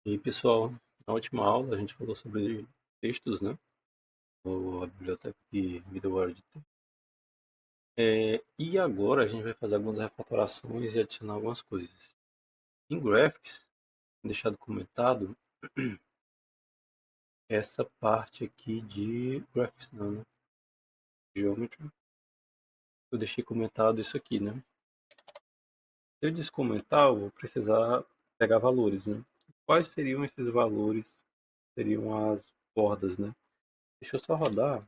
E aí, pessoal, na última aula a gente falou sobre textos, né? Ou a biblioteca que me deu hora de ter. E agora a gente vai fazer algumas refatorações e adicionar algumas coisas. Em Graphics, deixado comentado essa parte aqui de Graphics, não, né? Geometry. Eu deixei comentado isso aqui, né? Se eu descomentar, eu vou precisar pegar valores, né? Quais seriam esses valores? Seriam as bordas, né? Deixa eu só rodar.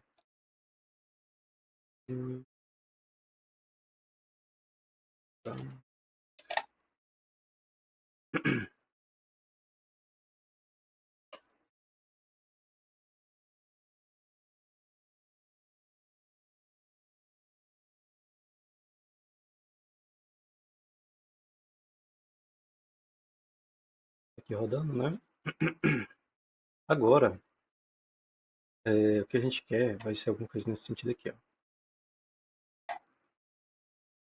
Tá. Aqui rodando, né? Agora, o que a gente quer vai ser alguma coisa nesse sentido aqui, ó.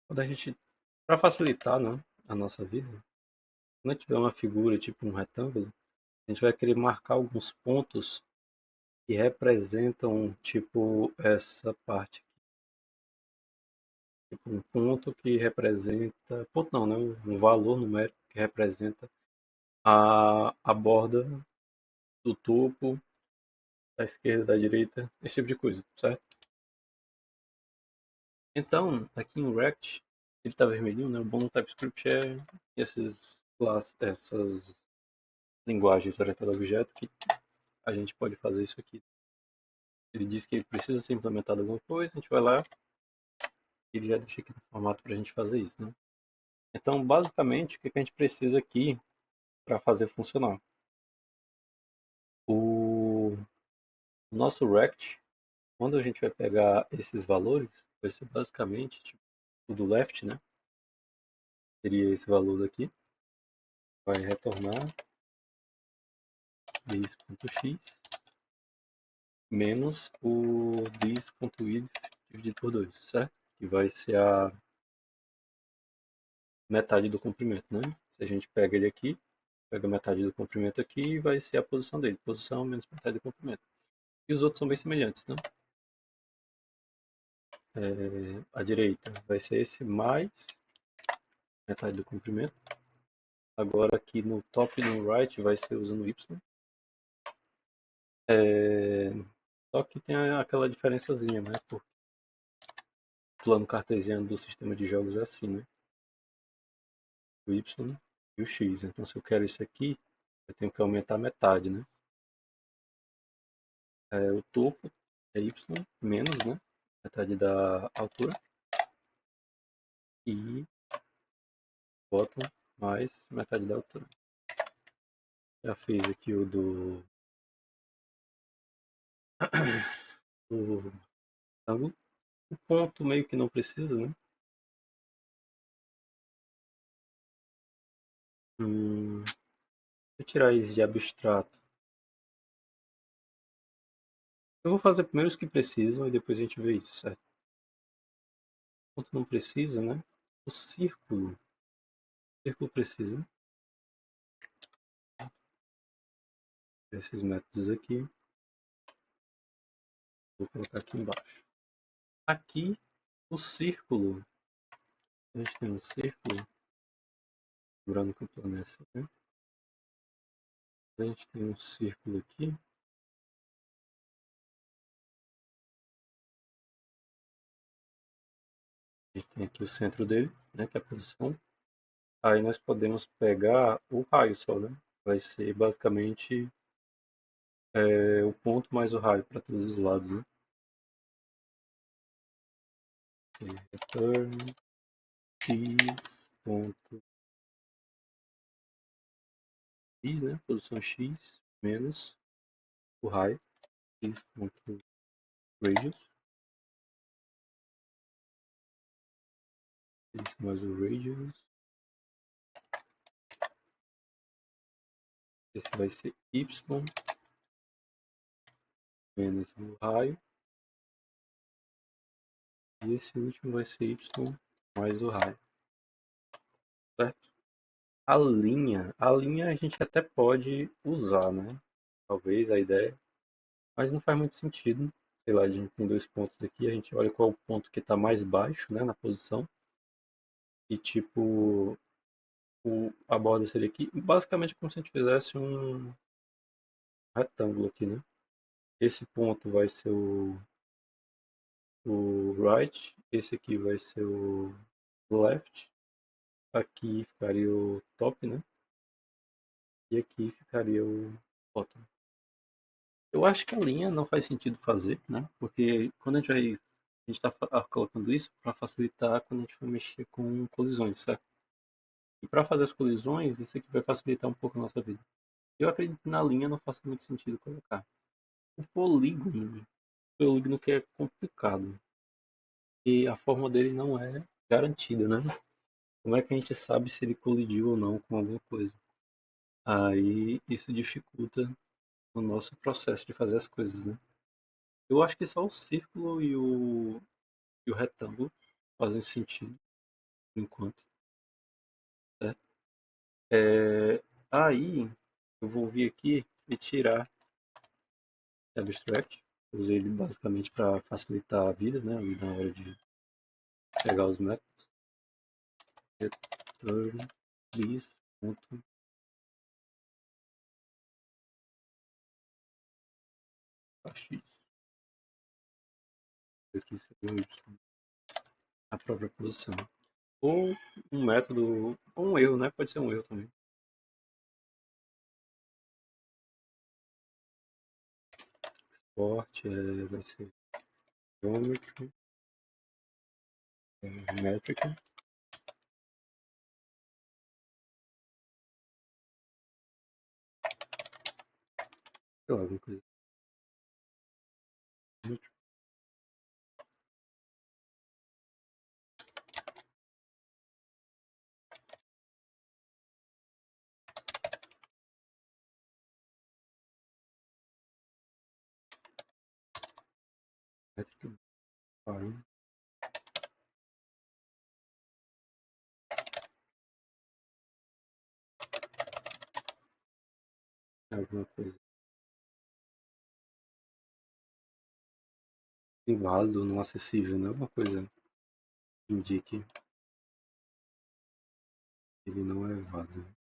Quando a gente, para facilitar, né, a nossa vida, quando tiver uma figura tipo um retângulo, a gente vai querer marcar alguns pontos que representam tipo essa parte aqui. Tipo um ponto que representa, ponto não, né, um valor numérico que representa a borda do topo, da esquerda, da direita, esse tipo de coisa, certo? Então, aqui em React, ele está vermelhinho, né? O bom do TypeScript é essas linguagens orientadas a objeto que a gente pode fazer isso aqui. Ele diz que ele precisa ser implementado alguma coisa, a gente vai lá e ele já deixa aqui no formato para a gente fazer isso, né? Então, basicamente, o que a gente precisa aqui para fazer funcionar? O nosso React, quando a gente vai pegar esses valores, vai ser basicamente tipo, o do left, né? Seria esse valor daqui, vai retornar this.x menos o this.width dividido por 2, certo? Que vai ser a metade do comprimento, né? Se a gente pega ele aqui, pega metade do comprimento aqui, vai ser a posição dele. Posição menos metade do comprimento. E os outros são bem semelhantes, né? A direita vai ser esse mais metade do comprimento. Agora aqui no top e no right vai ser usando y. É, Só que tem aquela diferençazinha, né? Porque o plano cartesiano do sistema de jogos é assim, né? O y e o x. Então, se eu quero isso aqui, eu tenho que aumentar metade, né? O topo é y menos, né? Metade da altura. E bottom mais metade da altura. Já fiz aqui o do ângulo. O ponto meio que não precisa, né? Vou tirar isso de abstrato. Eu vou fazer primeiro os que precisam e depois a gente vê isso, certo? O ponto não precisa, né? O círculo. O círculo precisa. Esses métodos aqui. Vou colocar aqui embaixo. Aqui, o círculo. A gente tem um círculo. Lembrando que eu estou nessa, né? A gente tem um círculo aqui. A gente tem aqui o centro dele, né? Que é a posição. Aí nós podemos pegar o raio só, né? Vai ser basicamente o ponto mais o raio para todos os lados, né? Return x ponto x, né? Posição x menos o raio x ponto radius, x mais o radius. Esse vai ser y menos o raio. E esse último vai ser y mais o raio, certo? a linha a gente até pode usar, né? Talvez a ideia, mas não faz muito sentido. Sei lá, a gente tem dois pontos aqui, a gente olha qual é o ponto que está mais baixo, né, na posição, e tipo, a borda seria aqui, basicamente como se a gente fizesse um retângulo aqui, né? Esse ponto vai ser o right, esse aqui vai ser o left, aqui ficaria o top, né? E aqui ficaria o bottom. Eu acho que a linha não faz sentido fazer, né? Porque quando a gente está colocando isso para facilitar quando a gente for mexer com colisões, certo? E para fazer as colisões, isso aqui vai facilitar um pouco a nossa vida. Eu acredito que na linha não faça muito sentido colocar. O polígono que é complicado. E a forma dele não é garantida, né? Como é que a gente sabe se ele colidiu ou não com alguma coisa? Aí isso dificulta o nosso processo de fazer as coisas, né? Eu acho que só o círculo e o retângulo fazem sentido, por enquanto. Certo? Aí eu vou vir aqui e tirar esse abstract. Usei ele basicamente para facilitar a vida, né? Ali na hora de pegar os métodos. Return this ponto x. Aqui seria o y, a própria posição. Ou um método, ou um erro, né? Pode ser um erro também. Export vai ser geometry, metric, sei lá, alguma coisa. Metric, fine, alguma coisa. Inválido, não acessível, né? Alguma coisa que indique que ele não é válido.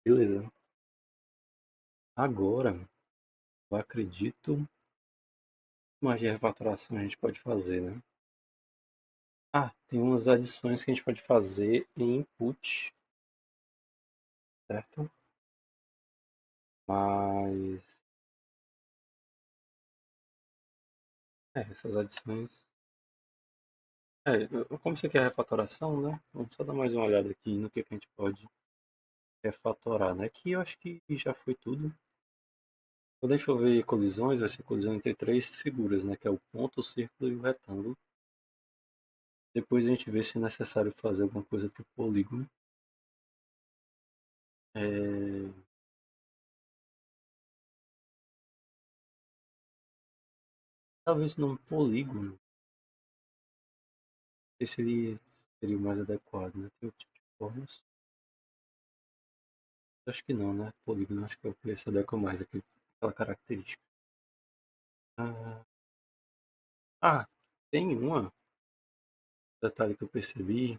Beleza. Agora, eu acredito mais de refatoração a gente pode fazer, né? Ah, tem umas adições que a gente pode fazer em input, certo? Mas, essas adições. Como você quer refatoração, né? Vamos só dar mais uma olhada aqui no que a gente pode refatorar, né? Aqui eu acho que já foi tudo. Quando a gente for ver colisões, vai ser colisão entre três figuras, né? Que é o ponto, o círculo e o retângulo. Depois a gente vê se é necessário fazer alguma coisa para o polígono. É, Talvez no polígono, esse seria o mais adequado, né? Tem outro tipo de formas. Acho que não, né? Polígono acho que é o que se adequa mais àquela característica. Ah, tem detalhe que eu percebi,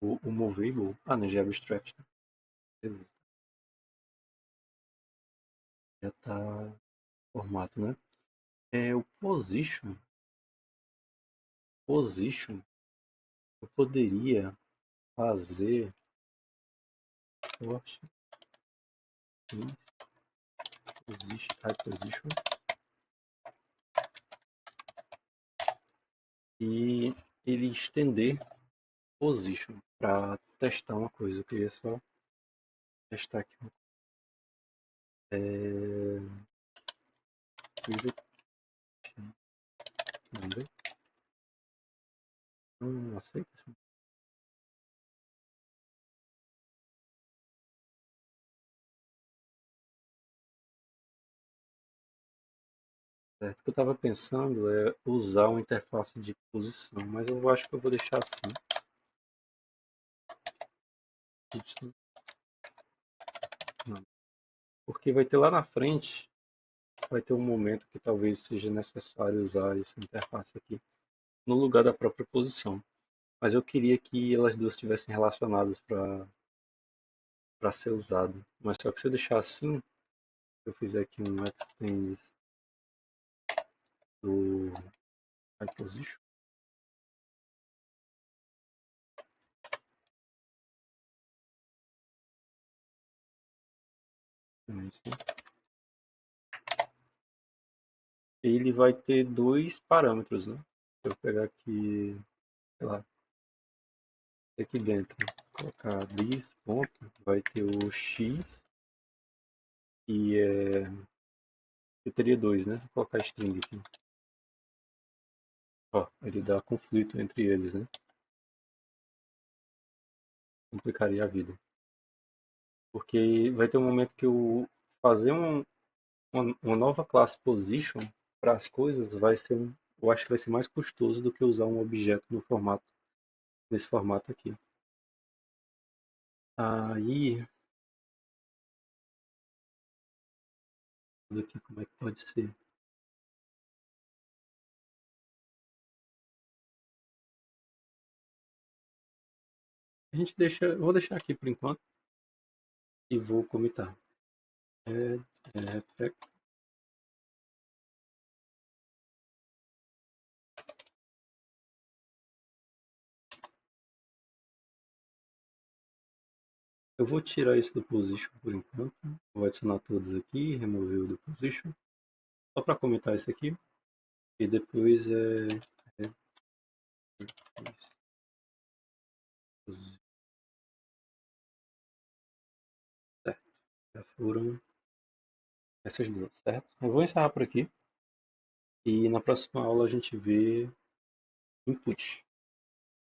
o movable, não, já é abstract, né? Beleza, já tá formato, né? O position, eu poderia fazer, eu acho, isso, position, type position, e ele estender position para testar uma coisa. Eu queria só testar aqui. É, Pivot number. Não aceita. Certo. O que eu estava pensando é usar uma interface de posição, mas eu acho que eu vou deixar assim. Não. Porque vai ter lá na frente, vai ter um momento que talvez seja necessário usar essa interface aqui no lugar da própria posição. Mas eu queria que elas duas estivessem relacionadas para ser usado. Mas só que se eu deixar assim, se eu fizer aqui um extend do iPosition, ele vai ter dois parâmetros, né? Se eu pegar aqui, sei lá, aqui dentro, colocar this ponto, vai ter o x e eu teria dois, né? Vou colocar string aqui. Ó, ele dá conflito entre eles, né? Complicaria a vida. Porque vai ter um momento que eu fazer uma nova classe position para as coisas vai ser eu acho que vai ser mais custoso do que usar um objeto no formato, nesse formato aqui. Aí, aqui como é que pode ser? A gente deixa, vou deixar aqui por enquanto e vou comitar. É, é, eu vou tirar isso do position por enquanto. Vou adicionar todos aqui, remover o do position. Só para comentar isso aqui. E depois é certo. Já foram essas duas, certo? Eu vou encerrar por aqui. E na próxima aula a gente vê input.